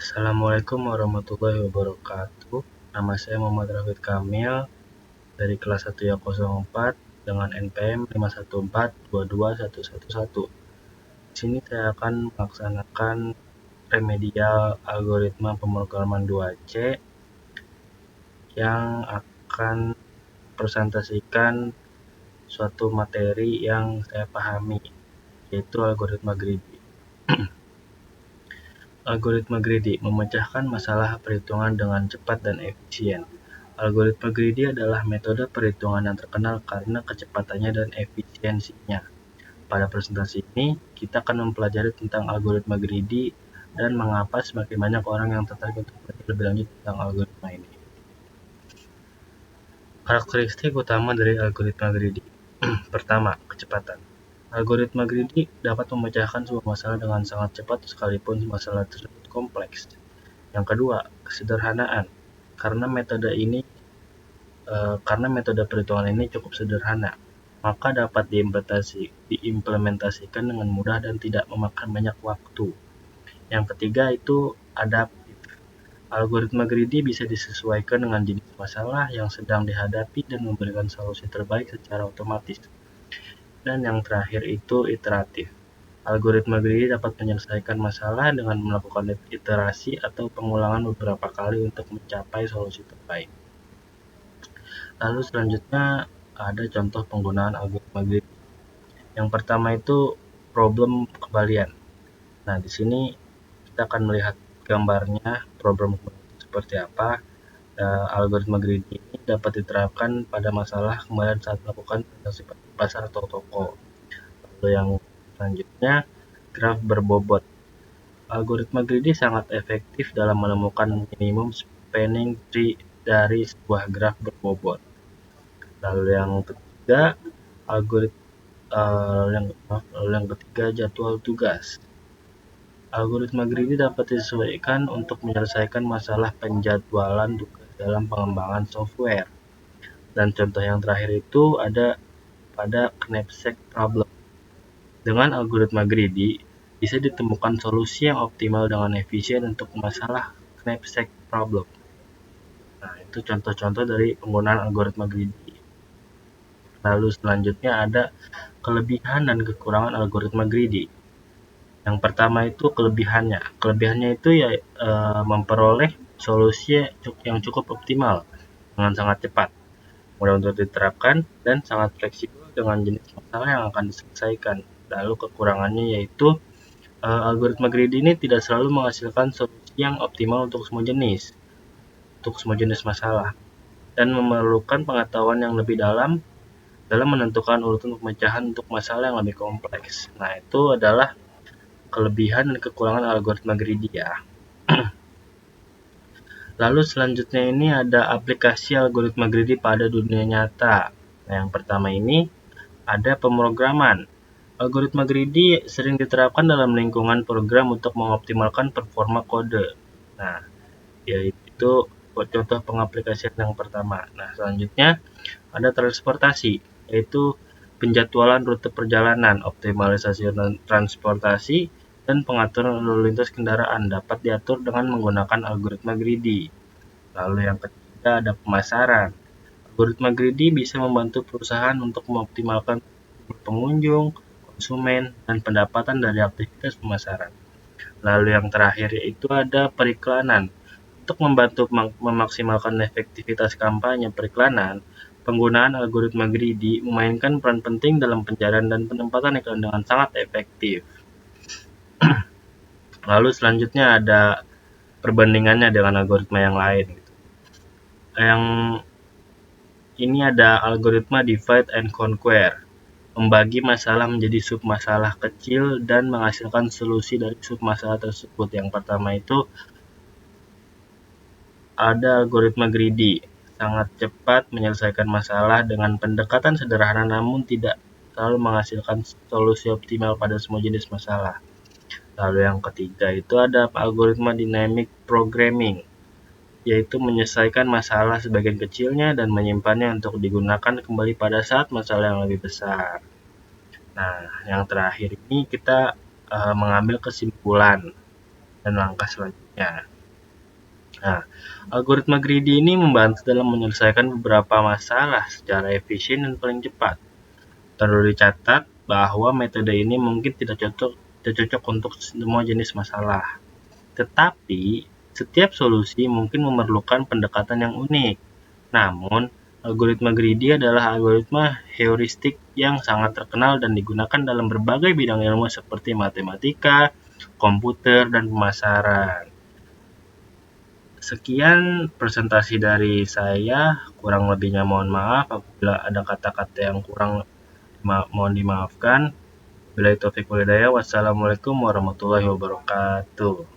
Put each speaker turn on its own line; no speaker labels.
Assalamualaikum warahmatullahi wabarakatuh. Nama saya Muhammad Rafid Kamil dari kelas 104 dengan NPM 5142211. Di sini saya akan melaksanakan remedial algoritma pemrograman 2C yang akan presentasikan suatu materi yang saya pahami, yaitu algoritma greedy. Algoritma greedy memecahkan masalah perhitungan dengan cepat dan efisien. Algoritma greedy adalah metode perhitungan yang terkenal karena kecepatannya dan efisiensinya. Pada presentasi ini, kita akan mempelajari tentang algoritma greedy dan mengapa semakin banyak orang yang tertarik untuk belajar lebih lanjut tentang algoritma ini. Karakteristik utama dari algoritma greedy. Pertama, kecepatan. Algoritma greedy dapat memecahkan sebuah masalah dengan sangat cepat sekalipun masalah tersebut kompleks. Yang kedua, kesederhanaan. Karena metode perhitungan ini cukup sederhana, maka dapat diimplementasikan dengan mudah dan tidak memakan banyak waktu. Yang ketiga itu adaptif. Algoritma greedy bisa disesuaikan dengan jenis masalah yang sedang dihadapi dan memberikan solusi terbaik secara otomatis. Dan yang terakhir itu iteratif. Algoritma greedy dapat menyelesaikan masalah dengan melakukan iterasi atau pengulangan beberapa kali untuk mencapai solusi terbaik. Lalu selanjutnya ada contoh penggunaan algoritma greedy. Yang pertama itu problem kembalian. Nah, di sini kita akan melihat gambarnya problem seperti apa. Algoritma greedy ini dapat diterapkan pada masalah kembalian saat melakukan transaksi pasar atau toko. Lalu yang selanjutnya, graf berbobot. Algoritma greedy sangat efektif dalam menemukan minimum spanning tree dari sebuah graf berbobot. Lalu yang ketiga, jadwal tugas. Algoritma greedy dapat disesuaikan untuk menyelesaikan masalah penjadwalan tugas dalam pengembangan software. Dan contoh yang terakhir itu ada pada knapsack problem. Dengan algoritma greedy, bisa ditemukan solusi yang optimal dengan efisien untuk masalah knapsack problem. Nah, itu contoh-contoh dari penggunaan algoritma greedy. Lalu selanjutnya ada kelebihan dan kekurangan algoritma greedy. Yang pertama itu kelebihannya. Kelebihannya itu memperoleh solusi yang cukup optimal dengan sangat cepat, mudah untuk diterapkan, dan sangat fleksibel dengan jenis masalah yang akan diselesaikan. Lalu kekurangannya yaitu algoritma greedy ini tidak selalu menghasilkan solusi yang optimal untuk semua jenis masalah, dan memerlukan pengetahuan yang lebih dalam menentukan urutan pemecahan untuk masalah yang lebih kompleks. Nah, itu adalah kelebihan dan kekurangan algoritma greedy ya. Lalu selanjutnya ini ada aplikasi algoritma greedy pada dunia nyata. Nah, yang pertama ini ada pemrograman. Algoritma greedy sering diterapkan dalam lingkungan program untuk mengoptimalkan performa kode. Nah, yaitu contoh pengaplikasian yang pertama. Nah, selanjutnya ada transportasi, yaitu penjadwalan rute perjalanan, optimalisasi transportasi, dan pengaturan lalu lintas kendaraan dapat diatur dengan menggunakan algoritma greedy. Lalu yang ketiga ada pemasaran. Algoritma greedy bisa membantu perusahaan untuk mengoptimalkan pengunjung, konsumen, dan pendapatan dari aktivitas pemasaran. Lalu yang terakhir yaitu ada periklanan. Untuk membantu memaksimalkan efektivitas kampanye periklanan, penggunaan algoritma greedy memainkan peran penting dalam pencarian dan penempatan iklan dengan sangat efektif. Lalu selanjutnya ada perbandingannya dengan algoritma yang lain. Yang ini ada algoritma divide and conquer, membagi masalah menjadi submasalah kecil dan menghasilkan solusi dari submasalah tersebut. Yang pertama itu ada algoritma greedy, sangat cepat menyelesaikan masalah dengan pendekatan sederhana namun tidak selalu menghasilkan solusi optimal pada semua jenis masalah. Lalu yang ketiga itu ada algoritma dynamic programming, yaitu menyelesaikan masalah sebagian kecilnya dan menyimpannya untuk digunakan kembali pada saat masalah yang lebih besar. Nah, yang terakhir ini kita mengambil kesimpulan dan langkah selanjutnya. Nah, algoritma greedy ini membantu dalam menyelesaikan beberapa masalah secara efisien dan paling cepat. Perlu dicatat bahwa metode ini mungkin tidak cocok untuk semua jenis masalah. Tetapi, setiap solusi mungkin memerlukan pendekatan yang unik. Namun, algoritma greedy adalah algoritma heuristik yang sangat terkenal dan digunakan dalam berbagai bidang ilmu seperti matematika, komputer, dan pemasaran. Sekian presentasi dari saya, kurang lebihnya mohon maaf apabila ada kata-kata yang kurang mohon dimaafkan. Billahi taufiq wal hidayah. Wassalamualaikum warahmatullahi wabarakatuh.